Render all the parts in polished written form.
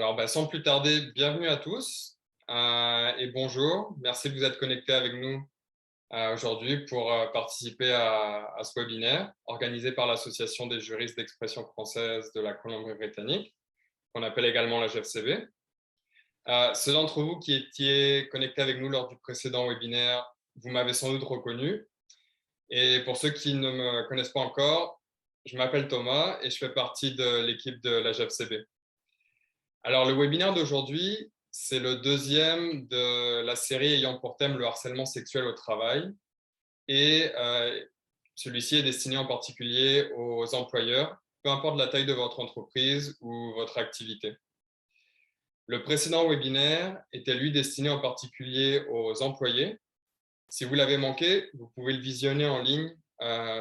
Alors, sans plus tarder, bienvenue à tous et bonjour. Merci de vous être connectés avec nous aujourd'hui pour participer à ce webinaire organisé par l'Association des juristes d'expression française de la Colombie-Britannique, qu'on appelle également la GFCB. Ceux d'entre vous qui étiez connectés avec nous lors du précédent webinaire, vous m'avez sans doute reconnu. Et pour ceux qui ne me connaissent pas encore, je m'appelle Thomas et je fais partie de l'équipe de la GFCB. Alors, le webinaire d'aujourd'hui, c'est le deuxième de la série ayant pour thème le harcèlement sexuel au travail. Et celui-ci est destiné en particulier aux employeurs, peu importe la taille de votre entreprise ou votre activité. Le précédent webinaire était lui destiné en particulier aux employés. Si vous l'avez manqué, vous pouvez le visionner en ligne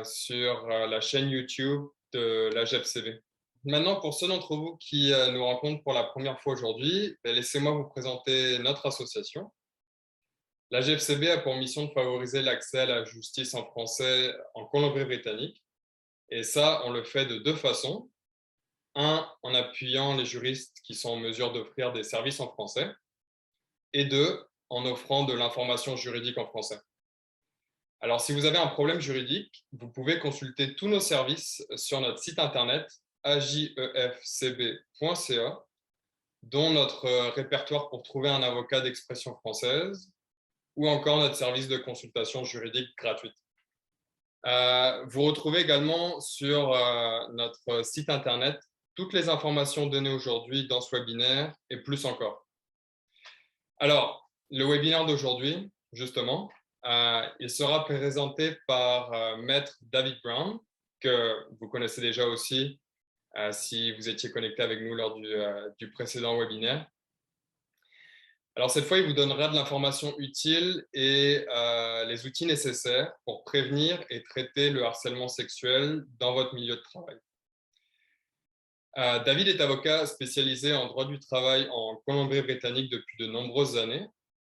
sur la chaîne YouTube de la GFCB. Maintenant, pour ceux d'entre vous qui nous rencontrent pour la première fois aujourd'hui, laissez-moi vous présenter notre association. La GFCB a pour mission de favoriser l'accès à la justice en français en Colombie-Britannique. Et ça, on le fait de deux façons. Un, en appuyant les juristes qui sont en mesure d'offrir des services en français. Et deux, en offrant de l'information juridique en français. Alors, si vous avez un problème juridique, vous pouvez consulter tous nos services sur notre site internet ajefcb.ca, dont notre répertoire pour trouver un avocat d'expression française ou encore notre service de consultation juridique gratuite. Vous retrouvez également sur notre site internet toutes les informations données aujourd'hui dans ce webinaire et plus encore. Alors, le webinaire d'aujourd'hui, justement, il sera présenté par Maître David Brown, que vous connaissez déjà aussi si vous étiez connecté avec nous lors du précédent webinaire. Alors cette fois, il vous donnera de l'information utile et les outils nécessaires pour prévenir et traiter le harcèlement sexuel dans votre milieu de travail. David est avocat spécialisé en droit du travail en Colombie-Britannique depuis de nombreuses années.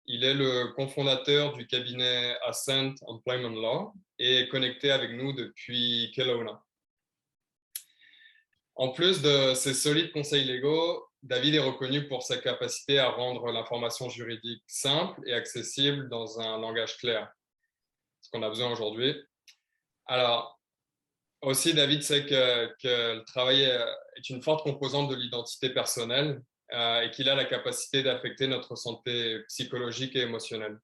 Il est le cofondateur du cabinet Ascent Employment Law et est connecté avec nous depuis Kelowna. En plus de ses solides conseils légaux, David est reconnu pour sa capacité à rendre l'information juridique simple et accessible dans un langage clair, ce qu'on a besoin aujourd'hui. Alors, aussi, David sait que le travail est une forte composante de l'identité personnelle et qu'il a la capacité d'affecter notre santé psychologique et émotionnelle.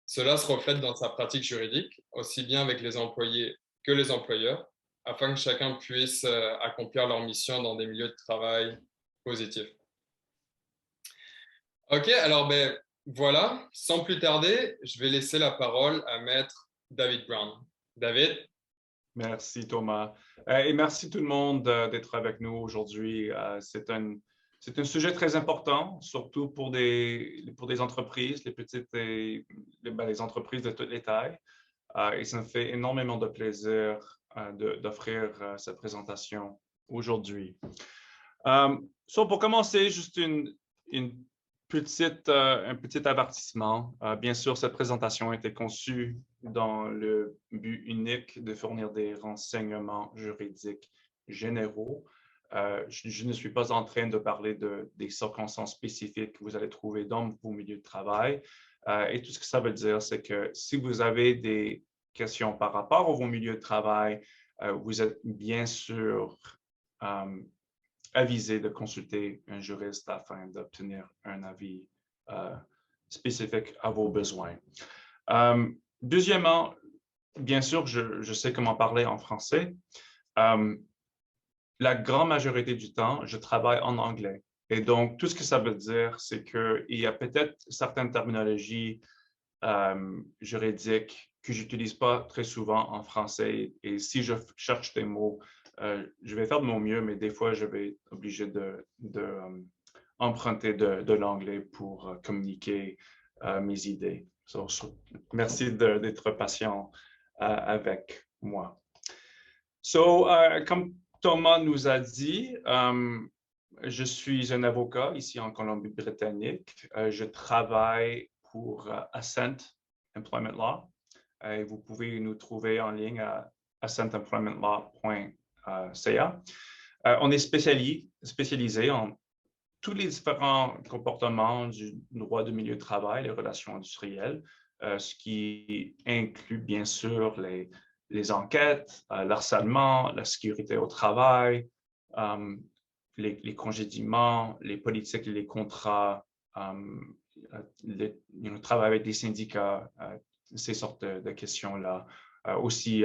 Cela se reflète dans sa pratique juridique, aussi bien avec les employés que les employeurs, afin que chacun puisse accomplir leur mission dans des milieux de travail positifs. OK, alors voilà, sans plus tarder, je vais laisser la parole à Maître David Brown. David? Merci Thomas. Et merci tout le monde d'être avec nous aujourd'hui. C'est un sujet très important, surtout pour des entreprises, les petites et les entreprises de toutes les tailles. Et ça me fait énormément de plaisir d'offrir cette présentation aujourd'hui. Pour commencer, juste un petit avertissement. Bien sûr, cette présentation a été conçue dans le but unique de fournir des renseignements juridiques généraux. Je ne suis pas en train de parler des circonstances spécifiques que vous allez trouver dans vos milieux de travail. Et tout ce que ça veut dire, c'est que si vous avez des questions par rapport à vos milieux de travail, vous êtes bien sûr avisé de consulter un juriste afin d'obtenir un avis spécifique à vos besoins. Deuxièmement, bien sûr, je sais comment parler en français. La grande majorité du temps, je travaille en anglais. Et donc, tout ce que ça veut dire, c'est qu'il y a peut-être certaines terminologies juridiques que je n'utilise pas très souvent en français. Et si je cherche des mots, je vais faire de mon mieux, mais des fois, je vais être obligé d'emprunter de l'anglais pour communiquer mes idées. Merci d'être patient avec moi. Comme Thomas nous a dit, je suis un avocat ici en Colombie-Britannique. Je travaille pour Ascent Employment Law. Et vous pouvez nous trouver en ligne à ascentemploymentlaw.ca. On est spécialisé en tous les différents comportements du droit du milieu de travail, les relations industrielles, ce qui inclut bien sûr les enquêtes, l'harcèlement, la sécurité au travail, les congédiements, les politiques et les contrats, le travail avec des syndicats, ces sortes de questions-là. Aussi,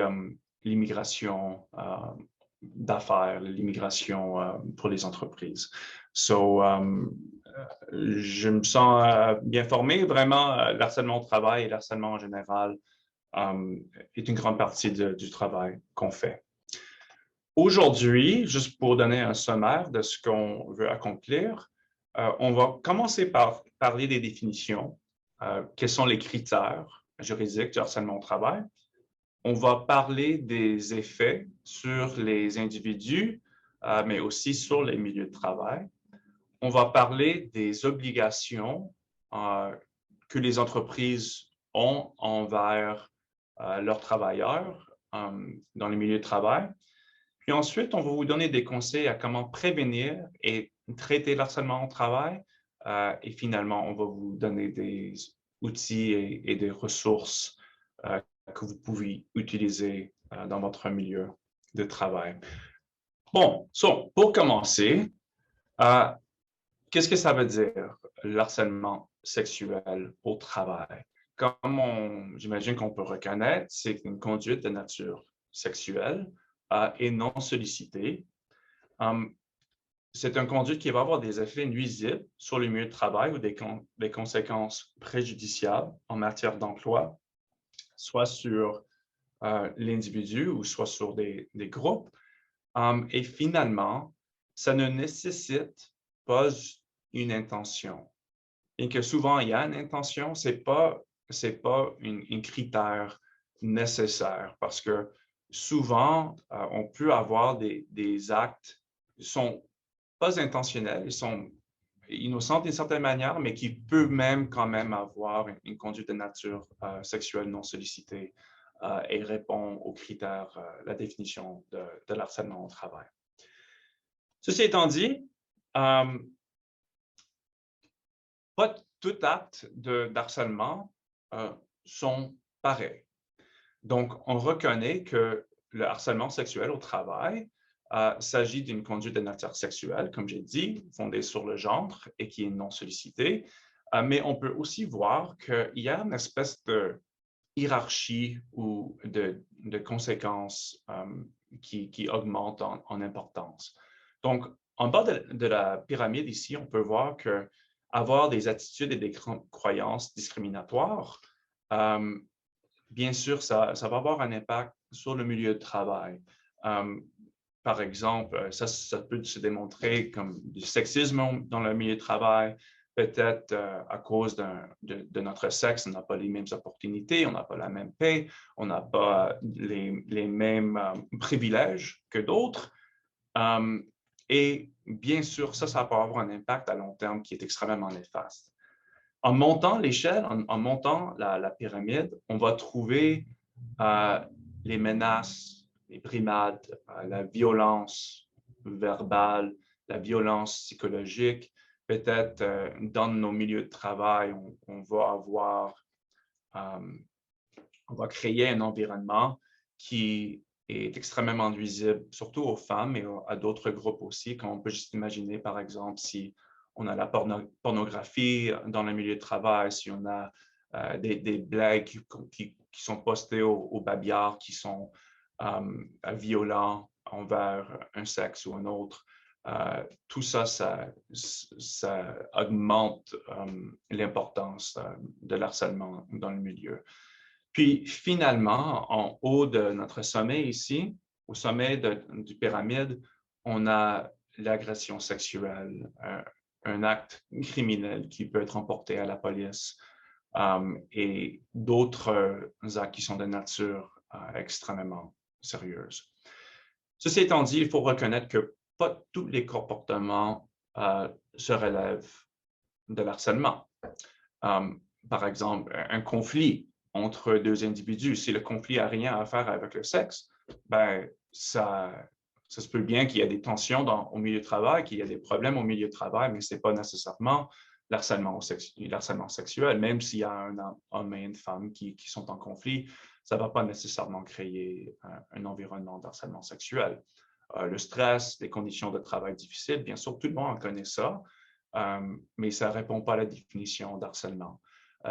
l'immigration d'affaires, l'immigration pour les entreprises. Je me sens bien formé. Vraiment, l'harcèlement au travail et l'harcèlement en général est une grande partie du travail qu'on fait. Aujourd'hui, juste pour donner un sommaire de ce qu'on veut accomplir, on va commencer par parler des définitions. Quels sont les critères juridiques du harcèlement au travail? On va parler des effets sur les individus, mais aussi sur les milieux de travail. On va parler des obligations que les entreprises ont envers leurs travailleurs dans les milieux de travail. Puis ensuite, on va vous donner des conseils à comment prévenir et traiter le harcèlement au travail. Et finalement, on va vous donner des outils et des ressources que vous pouvez utiliser dans votre milieu de travail. Bon, pour commencer, qu'est-ce que ça veut dire, le harcèlement sexuel au travail? Comme j'imagine qu'on peut reconnaître, c'est une conduite de nature sexuelle et non sollicitée. C'est une conduite qui va avoir des effets nuisibles sur le milieu de travail ou des conséquences préjudiciables en matière d'emploi, soit sur l'individu ou soit sur des groupes. Et finalement, ça ne nécessite pas une intention. Et que souvent, il y a une intention, ce n'est pas un critère nécessaire parce que souvent, on peut avoir des actes qui ne sont pas intentionnels, ils sont innocents d'une certaine manière, mais qui peuvent même quand même avoir une conduite de nature sexuelle non sollicitée et répond aux critères, la définition de l'harcèlement au travail. Ceci étant dit, pas tout acte d'harcèlement sont pareils. Donc, on reconnaît que le harcèlement sexuel au travail s'agit d'une conduite de nature sexuelle, comme j'ai dit, fondée sur le genre et qui est non sollicitée. Mais on peut aussi voir qu'il y a une espèce de hiérarchie ou de conséquences qui augmentent en importance. Donc, en bas de la pyramide ici, on peut voir que avoir des attitudes et des croyances discriminatoires, bien sûr, ça va avoir un impact sur le milieu de travail. Par exemple, ça peut se démontrer comme du sexisme dans le milieu de travail, peut-être à cause de notre sexe, on n'a pas les mêmes opportunités, on n'a pas la même paie, on n'a pas les mêmes privilèges que d'autres. Et bien sûr, ça peut avoir un impact à long terme qui est extrêmement néfaste. En montant l'échelle, en montant la pyramide, on va trouver les menaces, les brimades, la violence verbale, la violence psychologique. Peut-être dans nos milieux de travail, on va créer un environnement qui est extrêmement nuisible, surtout aux femmes et à d'autres groupes aussi, comme on peut juste imaginer, par exemple, si on a la pornographie dans le milieu de travail, si on a des blagues qui sont postées au babillard, qui sont violents envers un sexe ou un autre. Tout ça, ça augmente l'importance de l'harcèlement dans le milieu. Puis finalement, en haut de notre sommet ici, au sommet du pyramide, on a l'agression sexuelle, un acte criminel qui peut être emporté à la police et d'autres actes qui sont de nature extrêmement sérieuse. Ceci étant dit, il faut reconnaître que pas tous les comportements se relèvent de l'harcèlement. Par exemple, un conflit entre deux individus, si le conflit n'a rien à faire avec le sexe, ben, ça Ça se peut bien qu'il y ait des tensions au milieu de travail, qu'il y ait des problèmes au milieu de travail, mais ce n'est pas nécessairement l'harcèlement sexuel. Même s'il y a un homme et une femme qui sont en conflit, ça ne va pas nécessairement créer un environnement d'harcèlement sexuel. Le stress, les conditions de travail difficiles, bien sûr, tout le monde en connaît ça, mais ça ne répond pas à la définition d'harcèlement.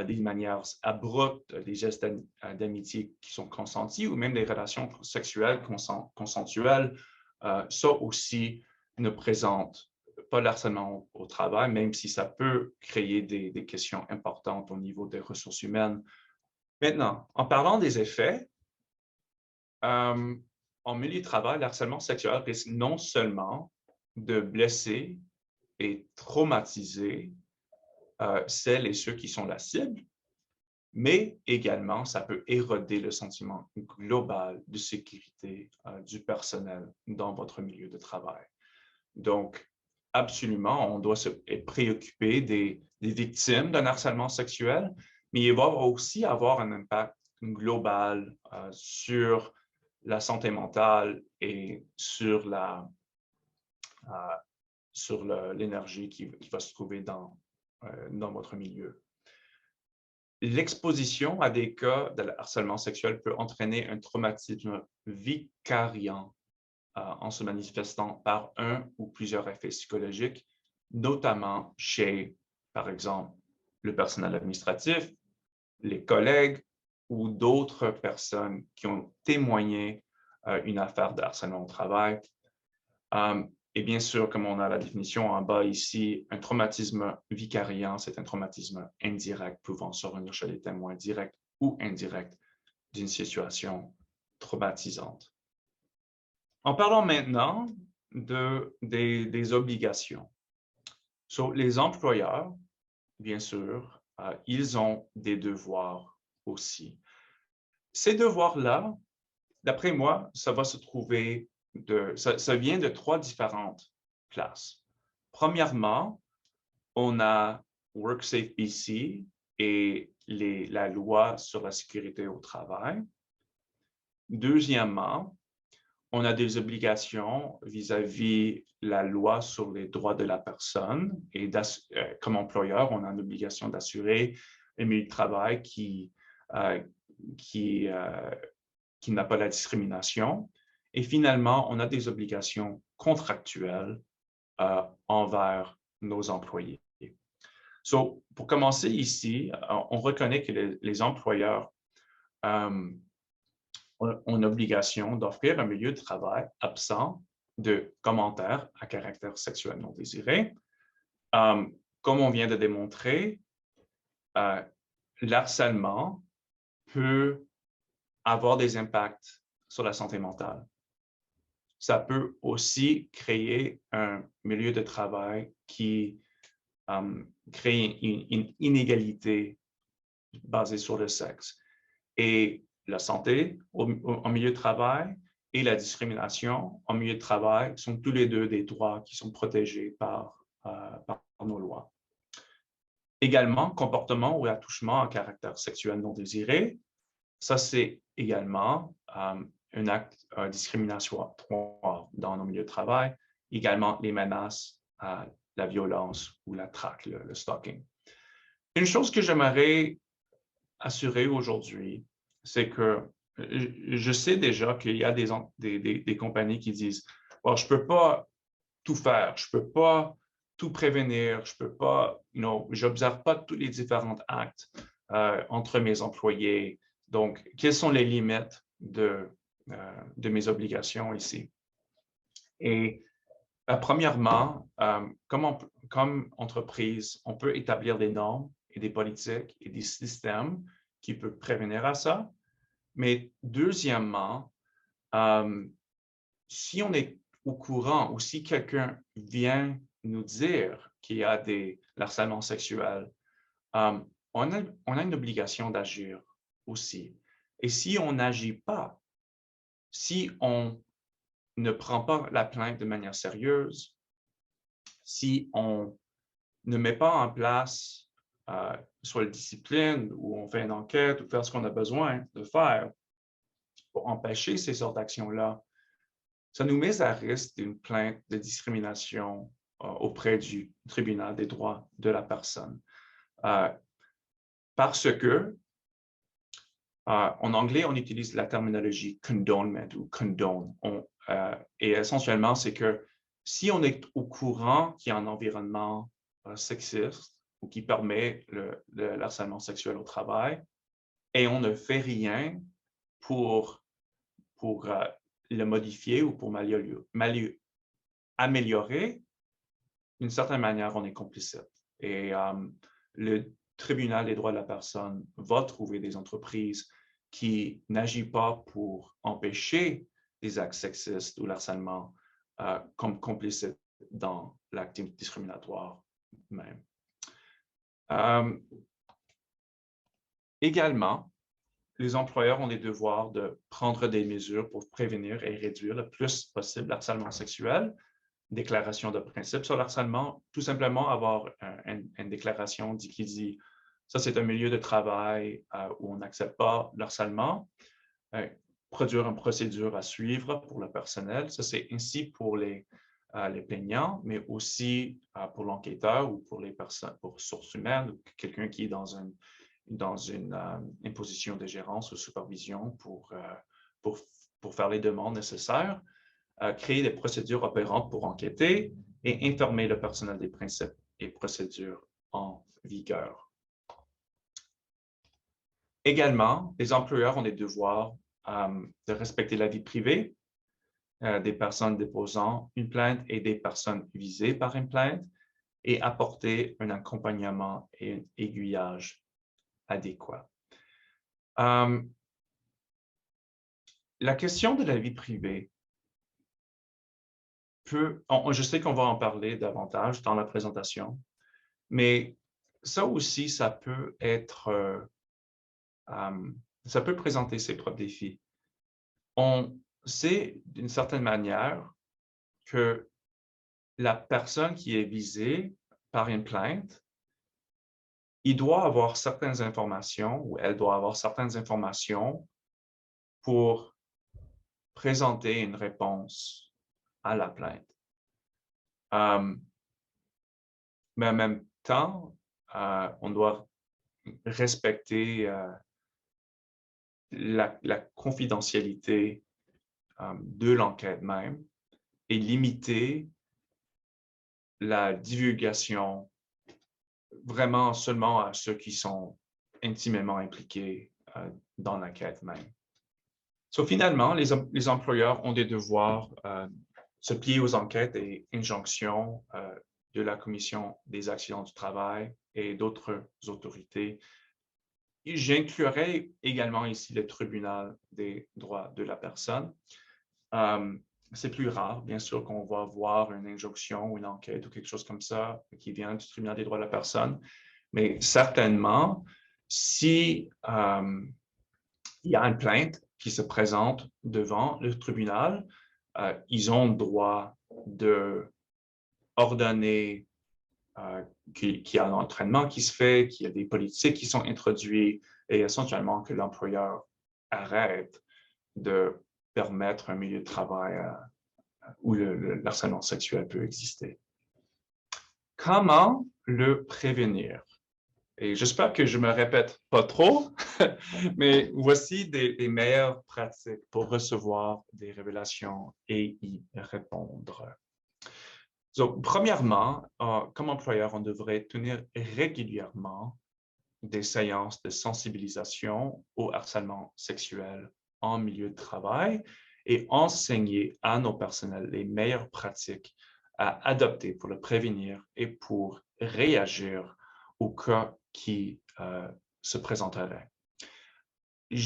Des manières abruptes, des gestes d'amitié qui sont consentis ou même des relations sexuelles consensuelles, ça aussi ne présente pas le harcèlement au travail, même si ça peut créer des questions importantes au niveau des ressources humaines. Maintenant, en parlant des effets, en milieu de travail, le harcèlement sexuel risque non seulement de blesser et traumatiser celles et ceux qui sont la cible, mais également, ça peut éroder le sentiment global de sécurité du personnel dans votre milieu de travail. Donc, absolument, on doit se préoccuper des victimes d'un harcèlement sexuel, mais il va aussi avoir un impact global sur la santé mentale et sur l'énergie qui va se trouver dans votre milieu. L'exposition à des cas de harcèlement sexuel peut entraîner un traumatisme vicariant en se manifestant par un ou plusieurs effets psychologiques, notamment chez, par exemple, le personnel administratif, les collègues ou d'autres personnes qui ont témoigné une affaire de harcèlement au travail. Et bien sûr, comme on a la définition en bas ici, un traumatisme vicariant, c'est un traumatisme indirect pouvant survenir chez les témoins directs ou indirects d'une situation traumatisante. En parlant maintenant des obligations. Les employeurs, bien sûr, ils ont des devoirs aussi. Ces devoirs-là, d'après moi, ça va se trouver ça vient de 3 différentes places. Premièrement, on a WorkSafe BC et la loi sur la sécurité au travail. Deuxièmement, on a des obligations vis-à-vis la loi sur les droits de la personne et comme employeur, on a une obligation d'assurer un milieu de travail qui n'a pas la discrimination. Et finalement, on a des obligations contractuelles envers nos employés. Pour commencer ici, on reconnaît que les employeurs ont une obligation d'offrir un milieu de travail absent de commentaires à caractère sexuel non désiré. Comme on vient de démontrer, l'harcèlement peut avoir des impacts sur la santé mentale. Ça peut aussi créer un milieu de travail qui crée une inégalité basée sur le sexe. Et la santé en milieu de travail et la discrimination en milieu de travail sont tous les deux des droits qui sont protégés par nos lois. Également, comportement ou attouchement à caractère sexuel non désiré, ça c'est également un acte discriminatoire dans nos milieux de travail. Également, les menaces, la violence ou la traque, le stalking. Une chose que j'aimerais assurer aujourd'hui, c'est que je sais déjà qu'il y a des compagnies qui disent oh, « je ne peux pas tout faire, je ne peux pas tout prévenir, je peux pas, j'observe pas tous les différents actes entre mes employés. Donc, quelles sont les limites de mes obligations ici? » Et premièrement, comme entreprise, on peut établir des normes et des politiques et des systèmes qui peuvent prévenir à ça. Mais deuxièmement, si on est au courant ou si quelqu'un vient nous dire qu'il y a des harcèlements sexuels, on a une obligation d'agir aussi. Et si on n'agit pas, si on ne prend pas la plainte de manière sérieuse, si on ne met pas en place soit la discipline ou on fait une enquête ou faire ce qu'on a besoin de faire pour empêcher ces sortes d'actions-là, ça nous met à risque d'une plainte de discrimination auprès du tribunal des droits de la personne. Parce que, en anglais, on utilise la terminologie condonement ou condone. Et essentiellement, c'est que si on est au courant qu'il y a un environnement sexiste ou qui permet le harcèlement sexuel au travail, et on ne fait rien pour le modifier ou pour améliorer, d'une certaine manière, on est complicite. Et le tribunal des droits de la personne va trouver des entreprises qui n'agissent pas pour empêcher les actes sexistes ou l'harcèlement comme complicites dans l'acte discriminatoire même. Également, les employeurs ont des devoirs de prendre des mesures pour prévenir et réduire le plus possible l'harcèlement sexuel. Déclaration de principe sur le harcèlement, tout simplement avoir une déclaration qui dit ça, c'est un milieu de travail où on n'accepte pas le harcèlement. Produire une procédure à suivre pour le personnel. Ça, c'est ainsi pour les plaignants, mais aussi pour l'enquêteur ou pour les personnes, pour ressources humaines ou quelqu'un qui est dans une position de gérance ou supervision pour faire les demandes nécessaires, créer des procédures opérantes pour enquêter et informer le personnel des principes et procédures en vigueur. Également, les employeurs ont des devoirs de respecter la vie privée des personnes déposant une plainte et des personnes visées par une plainte et apporter un accompagnement et un aiguillage adéquat. La question de la vie privée je sais qu'on va en parler davantage dans la présentation, mais ça aussi, ça peut présenter ses propres défis. On sait d'une certaine manière que la personne qui est visée par une plainte, il doit avoir certaines informations ou elle doit avoir certaines informations pour présenter une réponse à la plainte. Mais en même temps, on doit respecter la confidentialité de l'enquête même et limiter la divulgation vraiment seulement à ceux qui sont intimement impliqués dans l'enquête même. Finalement, les employeurs ont des devoirs se plier aux enquêtes et injonctions de la Commission des accidents du travail et d'autres autorités. J'inclurai également ici le tribunal des droits de la personne. C'est plus rare, bien sûr, qu'on va voir une injonction ou une enquête ou quelque chose comme ça qui vient du tribunal des droits de la personne. Mais certainement, si il y a une plainte qui se présente devant le tribunal, ils ont le droit d'ordonner qu'il y a un entraînement qui se fait, qu'il y a des politiques qui sont introduites et essentiellement que l'employeur arrête de permettre un milieu de travail où le harcèlement sexuel peut exister. Comment le prévenir? Et j'espère que je me répète pas trop, mais voici des meilleures pratiques pour recevoir des révélations et y répondre. Premièrement, comme employeur, on devrait tenir régulièrement des séances de sensibilisation au harcèlement sexuel en milieu de travail et enseigner à nos personnels les meilleures pratiques à adopter pour le prévenir et pour réagir au cas qui se présenterait.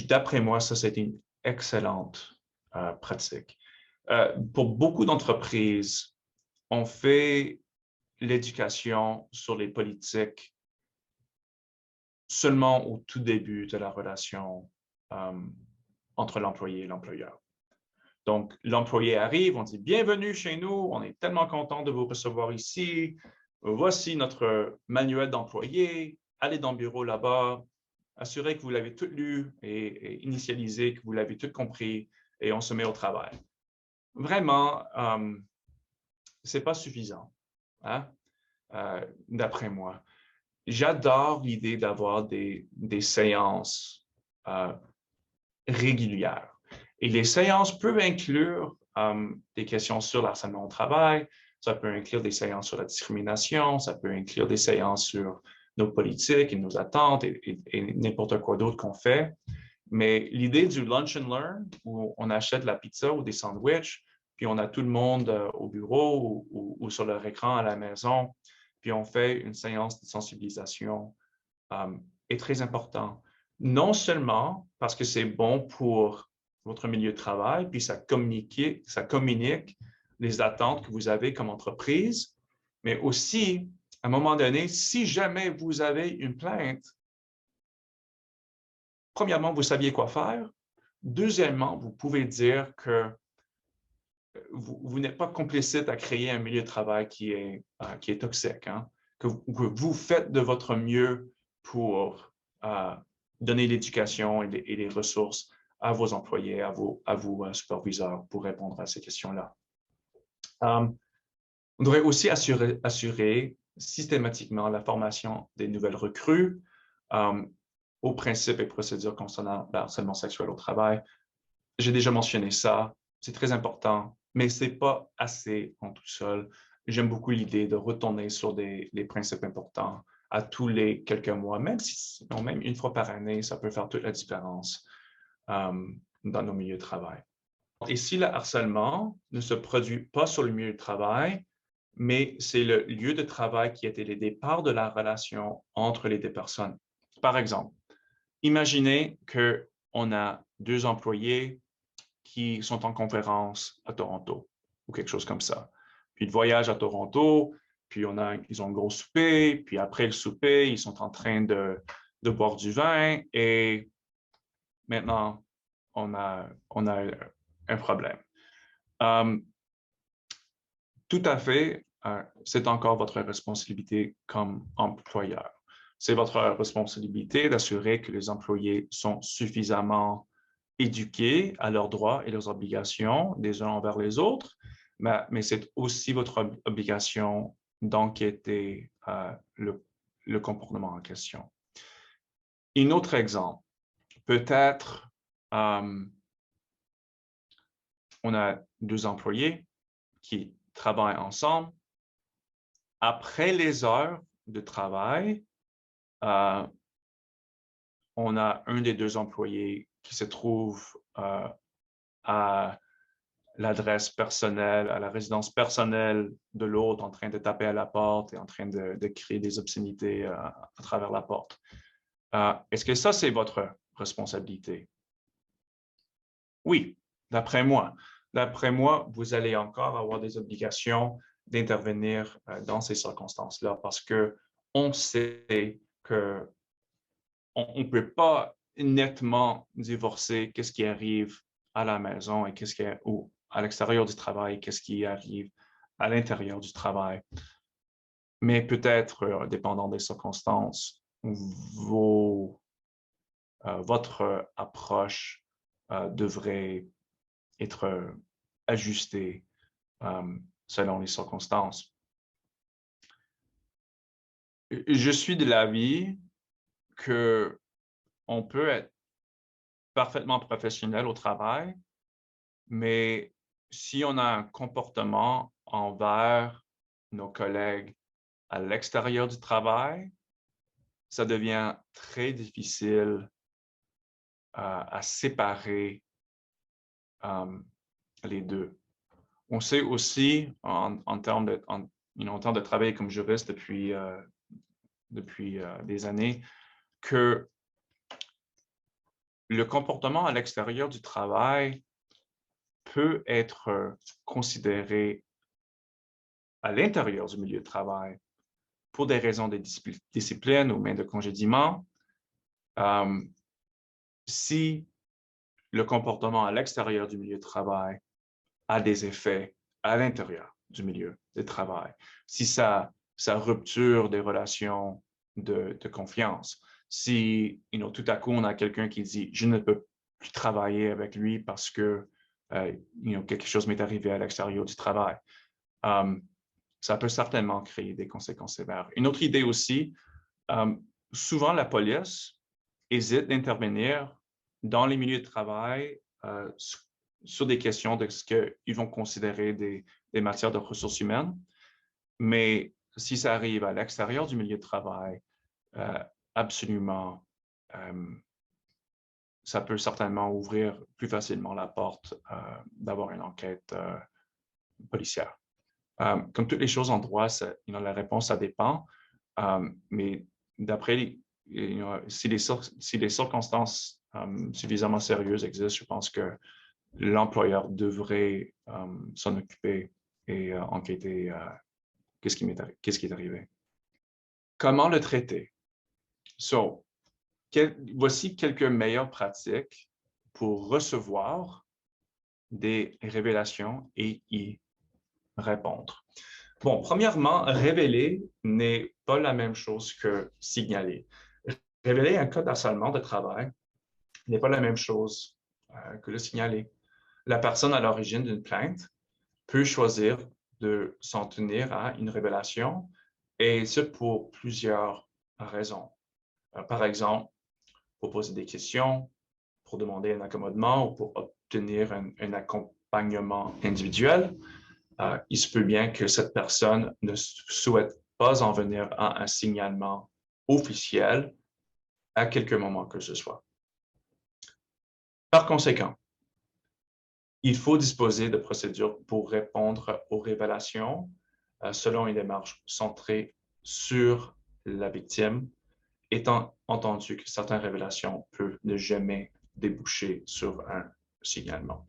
D'après moi, ça, c'est une excellente pratique. Pour beaucoup d'entreprises, on fait l'éducation sur les politiques seulement au tout début de la relation entre l'employé et l'employeur. Donc, l'employé arrive, on dit « Bienvenue chez nous, on est tellement content de vous recevoir ici. Voici notre manuel d'employé. Allez dans le bureau là-bas, assurez que vous l'avez tout lu et initialisé, que vous l'avez tout compris et on se met au travail. » vraiment, ce n'est pas suffisant, hein, d'après moi. J'adore l'idée d'avoir des séances régulières. Et les séances peuvent inclure des questions sur le harcèlement au travail, ça peut inclure des séances sur la discrimination, ça peut inclure des séances sur nos politiques et nos attentes et n'importe quoi d'autre qu'on fait. Mais l'idée du lunch and learn, où on achète la pizza ou des sandwichs, puis on a tout le monde au bureau ou sur leur écran à la maison, puis on fait une séance de sensibilisation, est très important. Non seulement parce que c'est bon pour votre milieu de travail, puis ça communique les attentes que vous avez comme entreprise, mais aussi, à un moment donné, si jamais vous avez une plainte, premièrement, vous saviez quoi faire. Deuxièmement, vous pouvez dire que vous n'êtes pas complicite à créer un milieu de travail qui est toxique, hein? que vous faites de votre mieux pour donner l'éducation et les ressources à vos employés, à vos superviseurs pour répondre à ces questions-là. On devrait aussi assurer systématiquement la formation des nouvelles recrues aux principes et procédures concernant le harcèlement sexuel au travail. J'ai déjà mentionné ça, c'est très important, mais ce n'est pas assez en tout seul. J'aime beaucoup l'idée de retourner sur les principes importants à tous les quelques mois, même une fois par année, ça peut faire toute la différence dans nos milieux de travail. Et si le harcèlement ne se produit pas sur le milieu de travail, mais c'est le lieu de travail qui était le départ de la relation entre les deux personnes. Par exemple, imaginez qu'on a deux employés qui sont en conférence à Toronto ou quelque chose comme ça. Puis ils voyagent à Toronto, puis ils ont un gros souper, puis après le souper, ils sont en train de boire du vin et maintenant, on a un problème. Tout à fait, c'est encore votre responsabilité comme employeur. C'est votre responsabilité d'assurer que les employés sont suffisamment éduqués à leurs droits et leurs obligations les uns envers les autres, mais c'est aussi votre obligation d'enquêter le comportement en question. Un autre exemple, peut-être on a deux employés qui travaillent ensemble. Après les heures de travail, on a un des deux employés qui se trouve à l'adresse personnelle, à la résidence personnelle de l'autre, en train de taper à la porte et en train de crier des obscénités à travers la porte. Est-ce que ça, c'est votre responsabilité? Oui, d'après moi. D'après moi, vous allez encore avoir des obligations d'intervenir dans ces circonstances-là parce qu'on sait qu'on ne peut pas nettement divorcer qu'est-ce qui arrive à la maison et ou à l'extérieur du travail, qu'est-ce qui arrive à l'intérieur du travail. Mais peut-être, dépendant des circonstances, votre approche devrait être ajustée selon les circonstances. Je suis de l'avis qu'on peut être parfaitement professionnel au travail, mais si on a un comportement envers nos collègues à l'extérieur du travail, ça devient très difficile à séparer les deux. On sait aussi, en termes de travail comme juriste depuis des années, que le comportement à l'extérieur du travail peut être considéré à l'intérieur du milieu de travail pour des raisons de discipline ou même de congédiement. Si le comportement à l'extérieur du milieu de travail a des effets à l'intérieur du milieu de travail, si ça rupture des relations de confiance, si tout à coup on a quelqu'un qui dit « je ne peux plus travailler avec lui parce que quelque chose m'est arrivé à l'extérieur du travail. Ça peut certainement créer des conséquences sévères. Une autre idée aussi, souvent la police hésite d'intervenir dans les milieux de travail sur des questions de ce qu'ils vont considérer des matières de ressources humaines. Mais si ça arrive à l'extérieur du milieu de travail, absolument, ça peut certainement ouvrir plus facilement la porte d'avoir une enquête policière. Comme toutes les choses en droit, la réponse, ça dépend. Mais d'après, si les circonstances suffisamment sérieuses existent, je pense que l'employeur devrait s'en occuper et enquêter qu'est-ce qui est arrivé. Comment le traiter? Voici quelques meilleures pratiques pour recevoir des révélations et y répondre. Bon, premièrement, révéler n'est pas la même chose que signaler. Révéler un cas d'harcèlement de travail n'est pas la même chose que le signaler. La personne à l'origine d'une plainte peut choisir de s'en tenir à une révélation, et ce pour plusieurs raisons. Par exemple, pour poser des questions, pour demander un accommodement ou pour obtenir un accompagnement individuel. Il se peut bien que cette personne ne souhaite pas en venir à un signalement officiel à quelque moment que ce soit. Par conséquent, il faut disposer de procédures pour répondre aux révélations selon une démarche centrée sur la victime, étant entendu que certaines révélations peuvent ne jamais déboucher sur un signalement.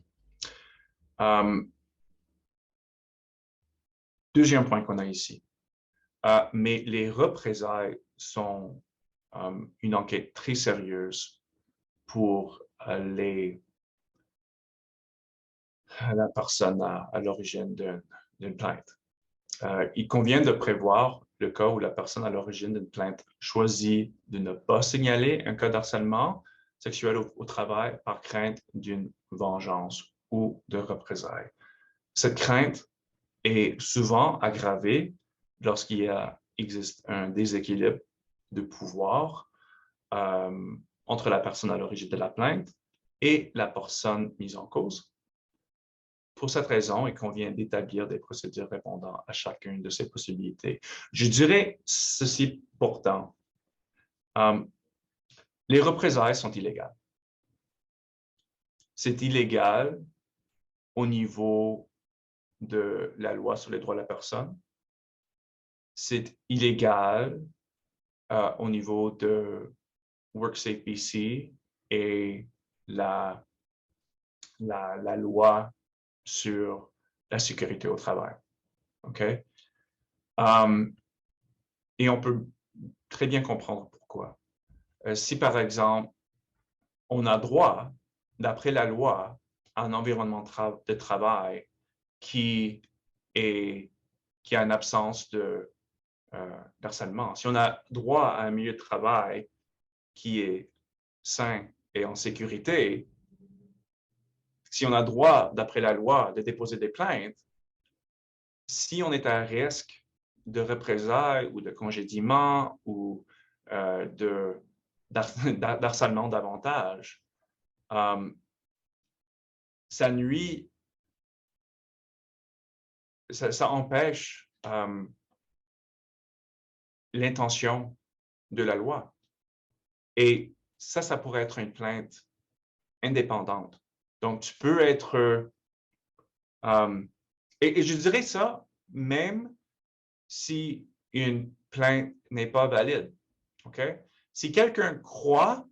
Deuxième point qu'on a ici. Mais les représailles sont une enquête très sérieuse pour la personne à l'origine d'une plainte. Il convient de prévoir le cas où la personne à l'origine d'une plainte choisit de ne pas signaler un cas d'harcèlement sexuel au travail par crainte d'une vengeance ou de représailles. Cette crainte est souvent aggravée lorsqu'il existe un déséquilibre de pouvoir entre la personne à l'origine de la plainte et la personne mise en cause. Pour cette raison, il convient d'établir des procédures répondant à chacune de ces possibilités. Je dirais ceci pourtant. Les représailles sont illégales. C'est illégal au niveau de la loi sur les droits de la personne. C'est illégal au niveau de WorkSafe BC et la loi sur la sécurité au travail. OK? Et on peut très bien comprendre pourquoi. Si, par exemple, on a droit, d'après la loi, à un environnement de travail qui a une absence d'harcèlement, si on a droit à un milieu de travail qui est sain et en sécurité, si on a droit, d'après la loi, de déposer des plaintes, si on est à risque de représailles ou de congédiement ou d'harcèlement davantage, ça nuit, ça empêche l'intention de la loi. Et ça pourrait être une plainte indépendante. Donc, tu peux être... et je dirais ça même si une plainte n'est pas valide. OK? Si quelqu'un croit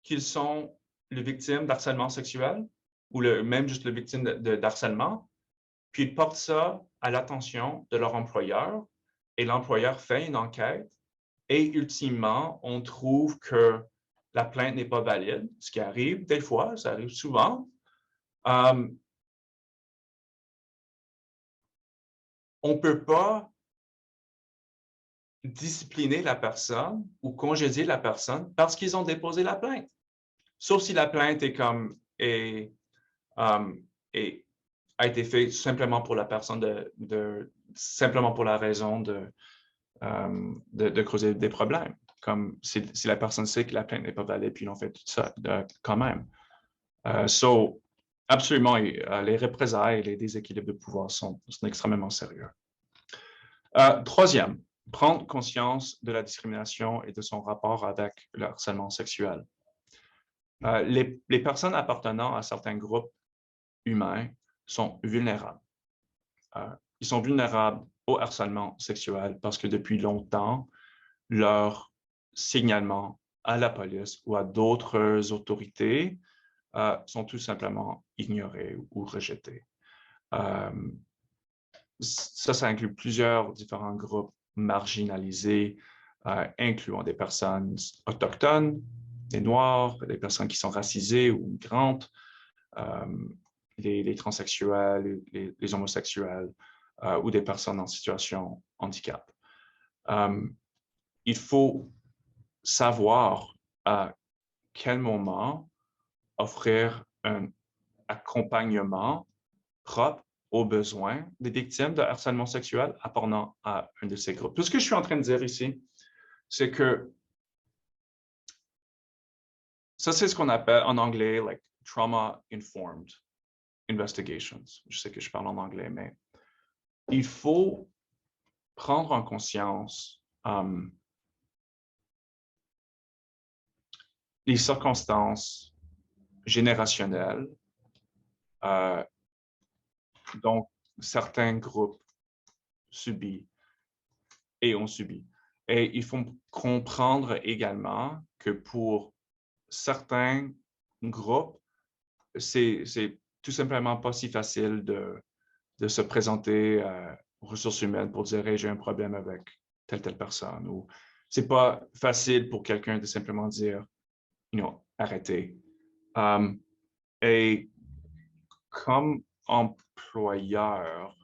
qu'ils sont les victimes d'harcèlement sexuel ou même juste les victimes d'harcèlement, puis ils portent ça à l'attention de leur employeur et l'employeur fait une enquête et ultimement, on trouve que la plainte n'est pas valide, ce qui arrive des fois, ça arrive souvent. On ne peut pas discipliner la personne ou congédier la personne parce qu'ils ont déposé la plainte. Sauf si la plainte est a été fait simplement pour la personne simplement pour la raison de causer des problèmes. Comme si la personne sait que la plainte n'est pas valide, puis ils ont fait tout ça quand même. Absolument, les représailles et les déséquilibres de pouvoir sont extrêmement sérieux. Troisième, prendre conscience de la discrimination et de son rapport avec le harcèlement sexuel. Les personnes appartenant à certains groupes humains sont vulnérables. Ils sont vulnérables au harcèlement sexuel parce que depuis longtemps, leur signalement à la police ou à d'autres autorités sont tout simplement ignorés ou rejetés. Ça inclut plusieurs différents groupes marginalisés, incluant des personnes autochtones, des Noirs, des personnes qui sont racisées ou migrantes, les transsexuels, les homosexuels ou des personnes en situation de handicap. Il faut savoir à quel moment offrir un accompagnement propre aux besoins des victimes de harcèlement sexuel appartenant à un de ces groupes. Tout ce que je suis en train de dire ici, c'est que ça, c'est ce qu'on appelle en anglais like trauma-informed investigations. Je sais que je parle en anglais, mais il faut prendre en conscience les circonstances générationnelles dont certains groupes subissent et ont subi. Et il faut comprendre également que pour certains groupes, c'est tout simplement pas si facile de se présenter aux ressources humaines pour dire hey, j'ai un problème avec telle personne. Ou c'est pas facile pour quelqu'un de simplement dire arrêtez. Et comme employeur,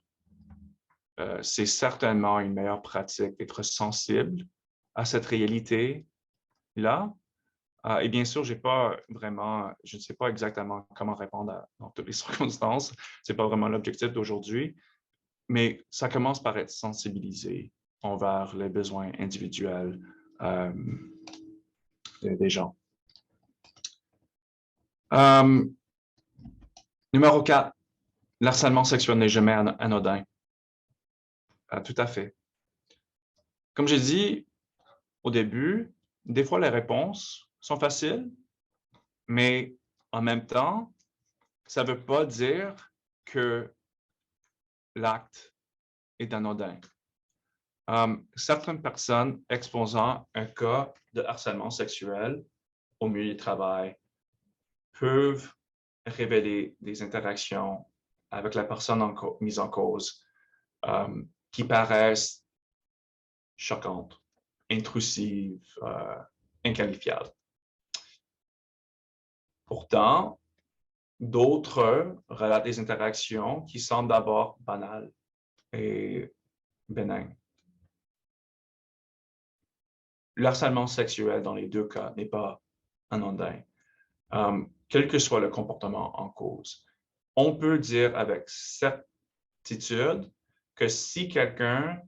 c'est certainement une meilleure pratique d'être sensible à cette réalité-là. Et bien sûr, je ne sais pas exactement comment répondre dans toutes les circonstances. Ce n'est pas vraiment l'objectif d'aujourd'hui, mais ça commence par être sensibilisé envers les besoins individuels des gens. Numéro 4, l'harcèlement sexuel n'est jamais anodin. Tout à fait. Comme j'ai dit au début, des fois les réponses sont faciles, mais en même temps, ça ne veut pas dire que l'acte est anodin. Certaines personnes exposant un cas de harcèlement sexuel au milieu du travail peuvent révéler des interactions avec la personne mise en cause qui paraissent choquantes, intrusives, inqualifiables. Pourtant, d'autres relatent des interactions qui semblent d'abord banales et bénignes. Le harcèlement sexuel dans les deux cas n'est pas anodin, quel que soit le comportement en cause. On peut dire avec certitude que si quelqu'un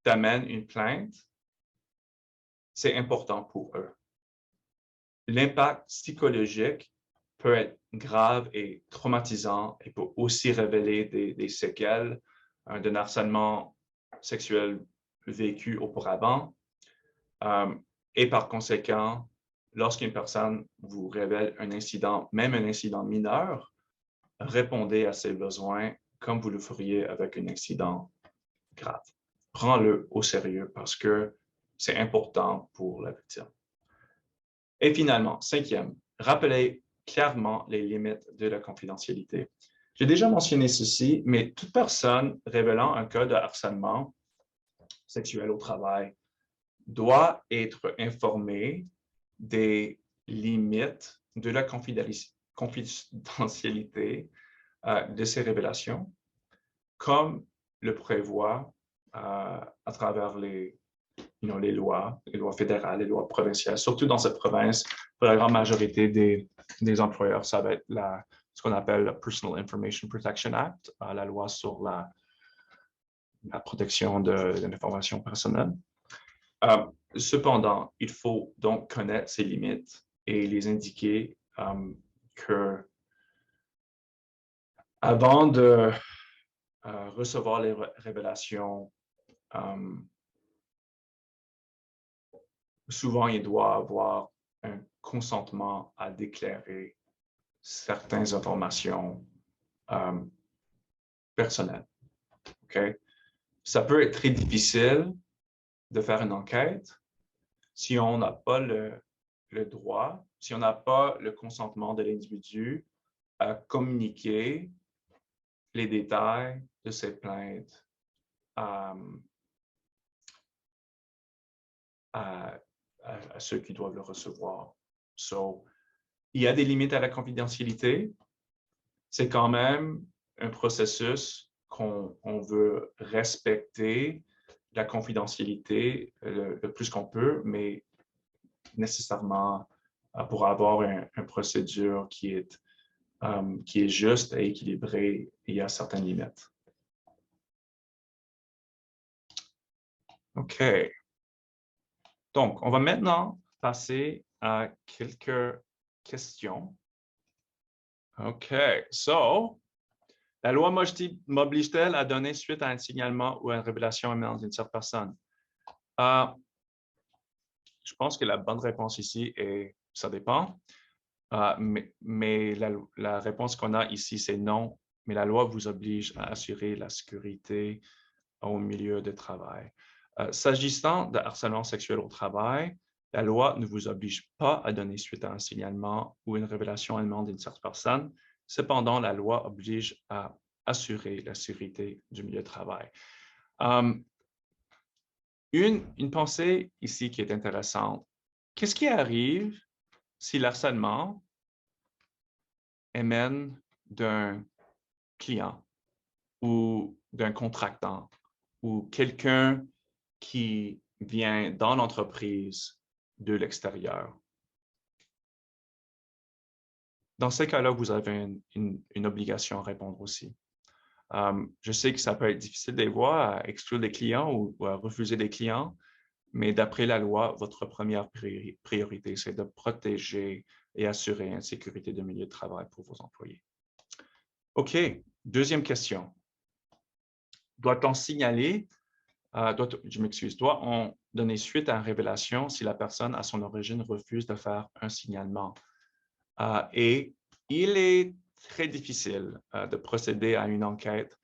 t'amène une plainte, c'est important pour eux. L'impact psychologique peut être grave et traumatisant et peut aussi révéler des séquelles d'un harcèlement sexuel vécu auparavant. Et par conséquent, lorsqu'une personne vous révèle un incident, même un incident mineur, répondez à ses besoins comme vous le feriez avec un incident grave. Prends-le au sérieux parce que c'est important pour la victime. Et finalement, cinquième, rappelez clairement les limites de la confidentialité. J'ai déjà mentionné ceci, mais toute personne révélant un cas de harcèlement sexuel au travail doit être informée des limites de la confidentialité de ces révélations, comme le prévoit à travers les lois fédérales, les lois provinciales. Surtout dans cette province, pour la grande majorité des employeurs, ça va être ce qu'on appelle le Personal Information Protection Act, la loi sur la protection de l'information personnelle. Cependant, il faut donc connaître ses limites et les indiquer que avant de recevoir les révélations, souvent il doit avoir un consentement à déclarer certaines informations personnelles. Okay? Ça peut être très difficile de faire une enquête si on n'a pas le droit, si on n'a pas le consentement de l'individu à communiquer les détails de ses plaintes à ceux qui doivent le recevoir. So, il y a des limites à la confidentialité. C'est quand même un processus qu'on veut respecter la confidentialité le plus qu'on peut, mais nécessairement pour avoir une procédure qui est juste et équilibrée, il y a certaines limites. OK. Donc, on va maintenant passer à quelques questions. OK. So, la loi m'oblige-t-elle à donner suite à un signalement ou à une révélation émanant d'une certaine personne? Je pense que la bonne réponse ici est « ça dépend ». Mais la réponse qu'on a ici, c'est non, mais la loi vous oblige à assurer la sécurité au milieu de travail. S'agissant de harcèlement sexuel au travail, la loi ne vous oblige pas à donner suite à un signalement ou une révélation émanant d'une certaine personne. Cependant, la loi oblige à assurer la sécurité du milieu de travail. Une pensée ici qui est intéressante. Qu'est-ce qui arrive si l'harcèlement émane d'un client ou d'un contractant ou quelqu'un qui vient dans l'entreprise de l'extérieur? Dans ces cas-là, vous avez une obligation à répondre aussi. Je sais que ça peut être difficile des fois à exclure des clients ou à refuser des clients, mais d'après la loi, votre première priorité, c'est de protéger et assurer une sécurité de milieu de travail pour vos employés. OK, deuxième question. Doit-on signaler, doit-on donner suite à une révélation si la personne à son origine refuse de faire un signalement? Et il est très difficile de procéder à une enquête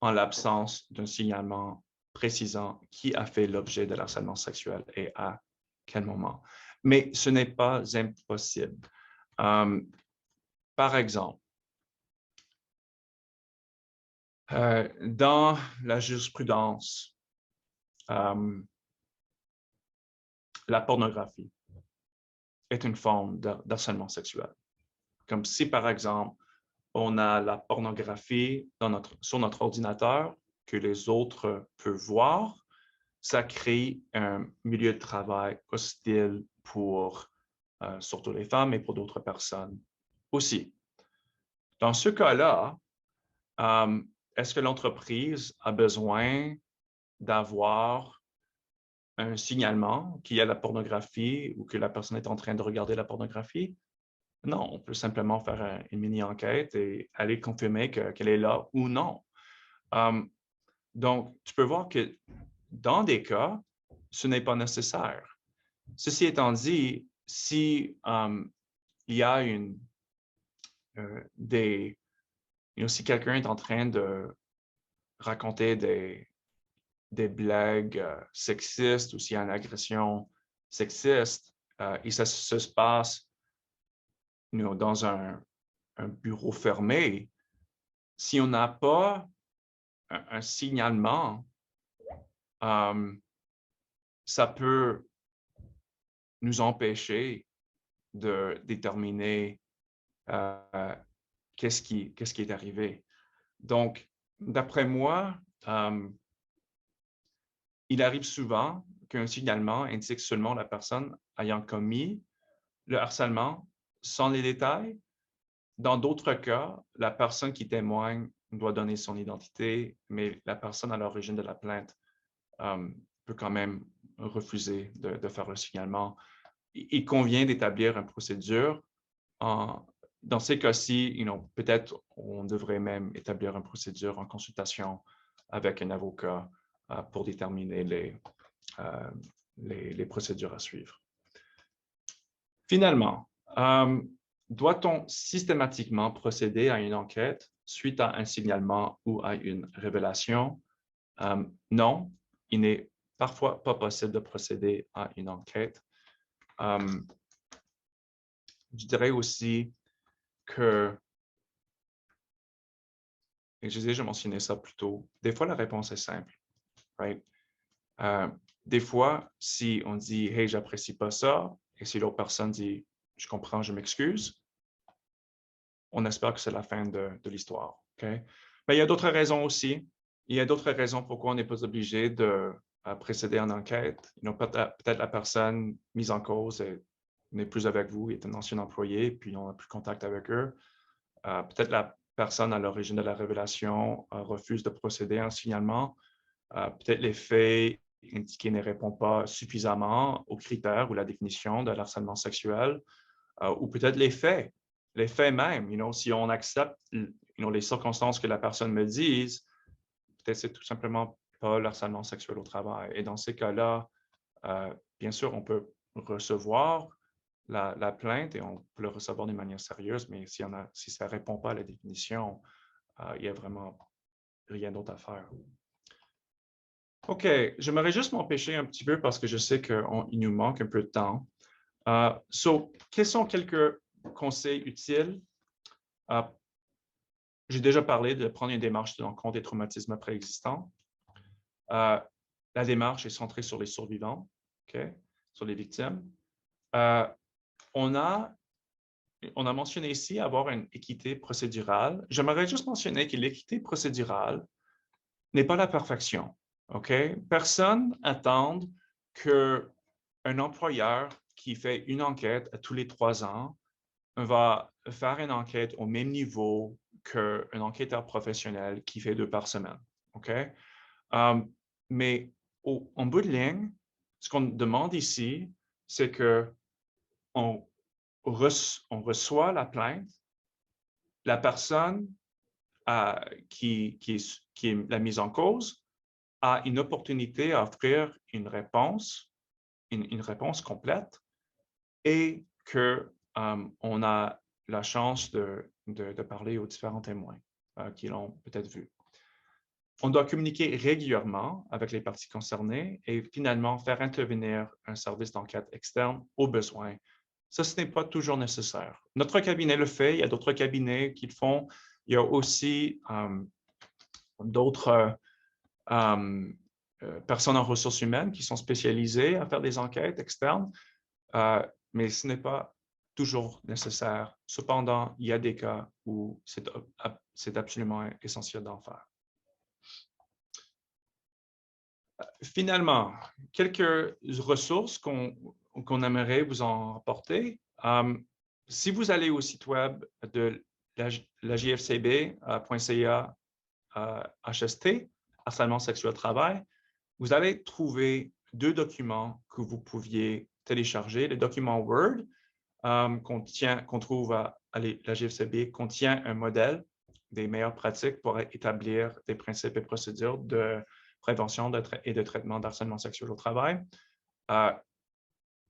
en l'absence d'un signalement précisant qui a fait l'objet de l'harcèlement sexuel et à quel moment. Mais ce n'est pas impossible. Par exemple, dans la jurisprudence, la pornographie est une forme d'harcèlement sexuel. Comme si, par exemple, on a la pornographie sur notre ordinateur que les autres peuvent voir, ça crée un milieu de travail hostile pour surtout les femmes et pour d'autres personnes aussi. Dans ce cas-là, est-ce que l'entreprise a besoin d'avoir un signalement qu'il y a la pornographie ou que la personne est en train de regarder la pornographie? Non, on peut simplement faire une mini-enquête et aller confirmer qu'elle est là ou non. Donc, tu peux voir que dans des cas, ce n'est pas nécessaire. Ceci étant dit, si il y a si quelqu'un est en train de raconter des blagues sexistes ou s'il y a une agression sexiste et ça se passe dans un bureau fermé, si on n'a pas un signalement, ça peut nous empêcher de déterminer qu'est-ce qui est arrivé. Donc, d'après moi, il arrive souvent qu'un signalement indique seulement la personne ayant commis le harcèlement sans les détails, Dans d'autres cas, la personne qui témoigne doit donner son identité, mais la personne à l'origine de la plainte peut quand même refuser de faire le signalement. Il convient d'établir une procédure. Dans ces cas-ci, peut-être on devrait même établir une procédure en consultation avec un avocat pour déterminer les procédures à suivre. Finalement, doit-on systématiquement procéder à une enquête suite à un signalement ou à une révélation? Non, il n'est parfois pas possible de procéder à une enquête. Je dirais aussi que, et j'ai déjà mentionné ça plus tôt, des fois la réponse est simple, right? Des fois, si on dit « Hey, j'apprécie pas ça », et si l'autre personne dit « Je comprends, je m'excuse », on espère que c'est la fin de l'histoire. Okay? Mais il y a d'autres raisons aussi. Il y a d'autres raisons pourquoi on n'est pas obligé de précéder en enquête. Peut-être la personne mise en cause n'est plus avec vous, est un ancien employé, puis on n'a plus contact avec eux. Peut-être la personne à l'origine de la révélation refuse de procéder à un signalement. Peut-être les faits indiqués ne répondent pas suffisamment aux critères ou la définition de harcèlement sexuel, ou peut-être les faits même. Si on accepte les circonstances que la personne me dise, peut-être c'est tout simplement pas le harcèlement sexuel au travail. Et dans ces cas-là, bien sûr, on peut recevoir la plainte et on peut le recevoir d'une manière sérieuse, mais si ça ne répond pas à la définition, il n'y a vraiment rien d'autre à faire. OK, j'aimerais juste m'empêcher un petit peu parce que je sais qu'il nous manque un peu de temps. Quels sont quelques conseils utiles? J'ai déjà parlé de prendre une démarche de compte des traumatismes préexistants. La démarche est centrée sur les survivants, okay, sur les victimes. On a mentionné ici avoir une équité procédurale. J'aimerais juste mentionner que l'équité procédurale n'est pas la perfection. Okay? Personne n'attend qu'un employeur qui fait une enquête à tous les 3 ans va faire une enquête au même niveau qu'un enquêteur professionnel qui fait 2 par semaine. Okay? Mais en bout de ligne, ce qu'on demande ici, c'est qu'on reçoit la plainte, la personne qui est la mise en cause a une opportunité à offrir une réponse complète et qu'on a la chance de parler aux différents témoins qui l'ont peut-être vu. On doit communiquer régulièrement avec les parties concernées et finalement faire intervenir un service d'enquête externe au besoin. Ça, ce n'est pas toujours nécessaire. Notre cabinet le fait, il y a d'autres cabinets qui le font. Il y a aussi d'autres personnes en ressources humaines qui sont spécialisées à faire des enquêtes externes, mais ce n'est pas toujours nécessaire. Cependant, il y a des cas où c'est absolument essentiel d'en faire. Finalement, quelques ressources qu'on aimerait vous en apporter. Si vous allez au site web de la JFCB.ca HST, harcèlement sexuel au travail, vous allez trouver 2 documents que vous pouviez télécharger. Le document Word qu'on trouve à la JFCB contient un modèle des meilleures pratiques pour établir des principes et procédures de prévention et de traitement d'harcèlement sexuel au travail.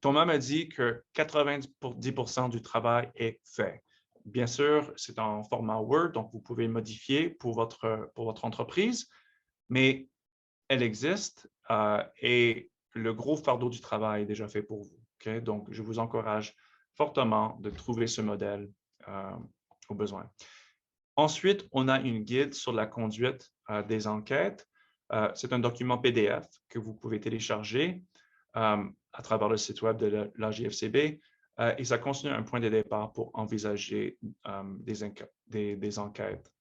Thomas m'a dit que 90% du travail est fait. Bien sûr, c'est en format Word, donc vous pouvez le modifier pour votre entreprise, mais elle existe et le gros fardeau du travail est déjà fait pour vous. Okay? Donc, je vous encourage fortement de trouver ce modèle au besoin. Ensuite, on a une guide sur la conduite des enquêtes. C'est un document PDF que vous pouvez télécharger à travers le site web de la JFCB et ça constitue un point de départ pour envisager des enquêtes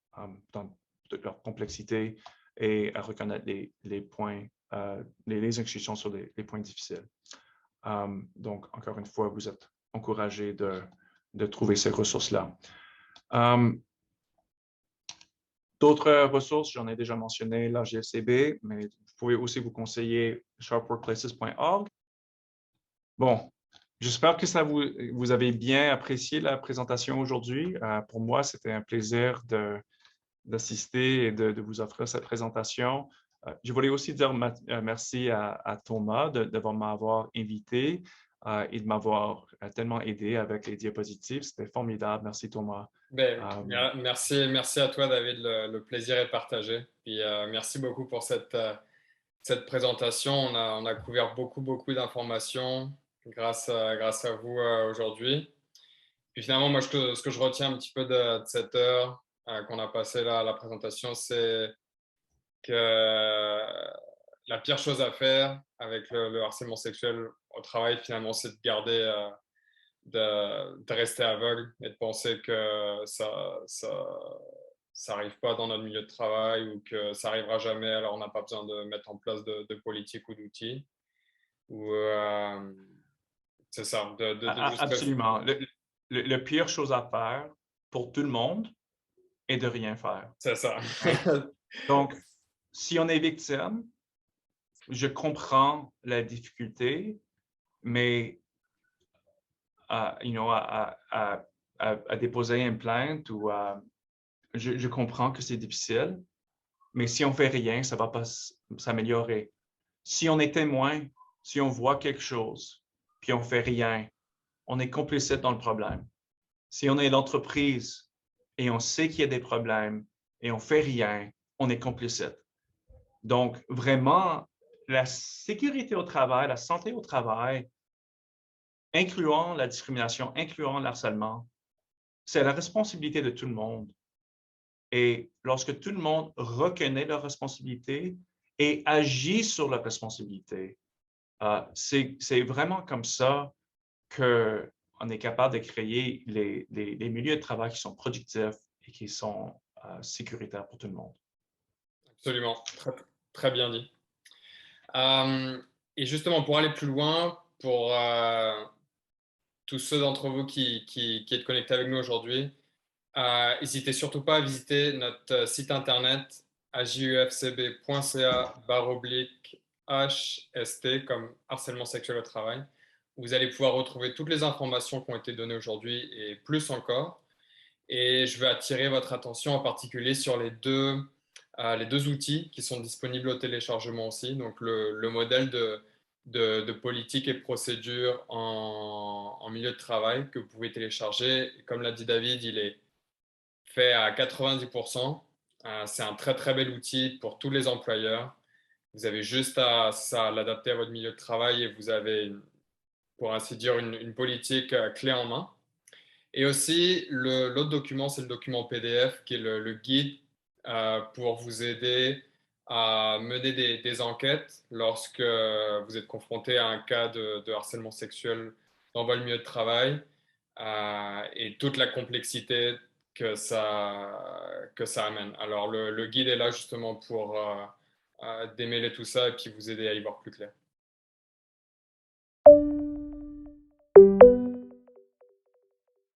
dans toute leur complexité et à reconnaître les points, les institutions sur les points difficiles. Donc, encore une fois, vous êtes encouragés de trouver ces ressources-là. Euh, D'autres ressources, j'en ai déjà mentionné la GFCB, mais vous pouvez aussi vous conseiller sharpworkplaces.org. Bon, j'espère que vous avez bien apprécié la présentation aujourd'hui. Pour moi, c'était un plaisir d'assister et de vous offrir cette présentation. Je voulais aussi dire merci à Thomas de m'avoir invité et de m'avoir tellement aidé avec les diapositives. C'était formidable. Merci, Thomas. Ben, merci à toi, David. Le plaisir est partagé. Puis, merci beaucoup pour cette présentation. On a couvert beaucoup d'informations grâce à vous aujourd'hui. Puis finalement, moi, ce que je retiens un petit peu de cette heure qu'on a passée là à la présentation, c'est que la pire chose à faire avec le harcèlement sexuel au travail, finalement, c'est de garder, de rester aveugle et de penser que ça arrive pas dans notre milieu de travail ou que ça arrivera jamais, alors on n'a pas besoin de mettre en place de politique ou d'outils. Ou, c'est ça, de juste rester. Absolument. Le pire chose à faire pour tout le monde est de rien faire. C'est ça. Right? Donc, si on est victime, je comprends la difficulté, mais à déposer une plainte ou je comprends que c'est difficile, mais si on fait rien, ça va pas s'améliorer. Si on est témoin, si on voit quelque chose, puis on fait rien, on est complicite dans le problème. Si on est l'entreprise et on sait qu'il y a des problèmes et on fait rien, on est complicite. Donc, vraiment, la sécurité au travail, la santé au travail, incluant la discrimination, incluant le harcèlement, c'est la responsabilité de tout le monde. Et lorsque tout le monde reconnaît leur responsabilité et agit sur leur responsabilité, c'est vraiment comme ça qu'on est capable de créer les milieux de travail qui sont productifs et qui sont sécuritaires pour tout le monde. Absolument, très bien dit. Euh, et justement, pour aller plus loin, pour tous ceux d'entre vous qui êtes connectés avec nous aujourd'hui, n'hésitez surtout pas à visiter notre site internet ajufcb.ca/HST comme harcèlement sexuel au travail. Vous allez pouvoir retrouver toutes les informations qui ont été données aujourd'hui et plus encore. Et je veux attirer votre attention en particulier sur les deux outils qui sont disponibles au téléchargement aussi. Donc, le modèle de politique et procédure en milieu de travail que vous pouvez télécharger. Et comme l'a dit David, il est fait à 90%. C'est un très bel outil pour tous les employeurs. Vous avez juste à l'adapter à votre milieu de travail et vous avez, pour ainsi dire, une politique clé en main. Et aussi, l'autre document, c'est le document PDF qui est le guide pour vous aider à mener des enquêtes lorsque vous êtes confronté à un cas de harcèlement sexuel dans votre milieu de travail et toute la complexité que ça amène. Alors, le guide est là justement pour démêler tout ça et puis vous aider à y voir plus clair.